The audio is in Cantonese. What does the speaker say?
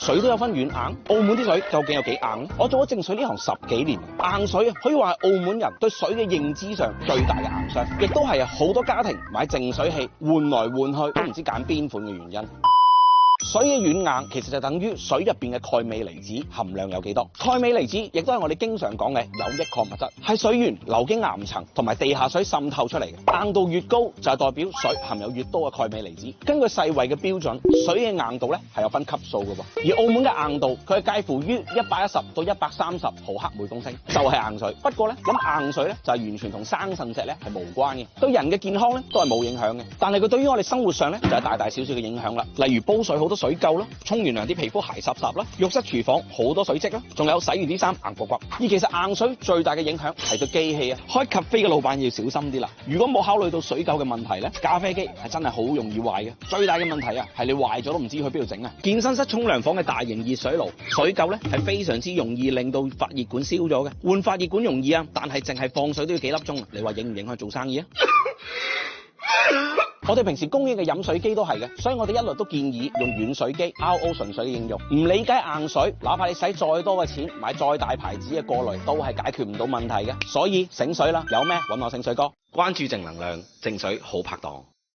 水都有分軟硬，澳門啲水究竟有幾硬？我做咗淨水呢行10幾年，硬水啊可以話係澳門人對水嘅認知上最大嘅硬傷，亦都係好多家庭買淨水器換來換去都唔知揀邊款嘅原因。水嘅軟硬其實就等於水入邊嘅鈣鎂離子含量有幾多。鈣鎂離子亦都係我哋經常講嘅有益礦物質，係水源流經岩層同埋地下水滲透出嚟嘅。硬度越高就係代表水含有越多嘅鈣鎂離子。根據世衛嘅標準，水嘅硬度咧係有分級數嘅喎。而澳門嘅硬度佢係介乎於110到130毫克每公升，就係硬水。不過咧，咁硬水咧就係完全同生腎石咧係無關嘅，對人嘅健康咧都係冇影響嘅。但係佢對於我哋生活上咧就係大大小小嘅影響啦。例如煲水好多水垢啦，沖完涼啲皮膚鞋濕濕啦，浴室廚房好多水漬啦，仲有洗完啲衫硬骨骨。而其實硬水最大嘅影響係對機器啊，開咖啡嘅老闆要小心啲啦。如果冇考慮到水垢嘅問題咧，咖啡機係真係好容易壞嘅。最大嘅問題啊係你壞咗都唔知去邊度整啊。健身室沖涼房嘅大型熱水爐水垢咧係非常之容易令到發熱管燒咗嘅。換發熱管容易啊，但係淨係放水都要幾粒鐘啊。你話影唔影響做生意啊？我哋平時供應嘅飲水機都係嘅，所以我哋一律都建議用軟水機 RO 純水嘅應用。唔理解硬水，哪怕你使再多嘅錢買再大牌子嘅過濾，都係解決唔到問題嘅。所以醒水啦，有咩揾我醒水哥。關注正能量，正水好拍檔。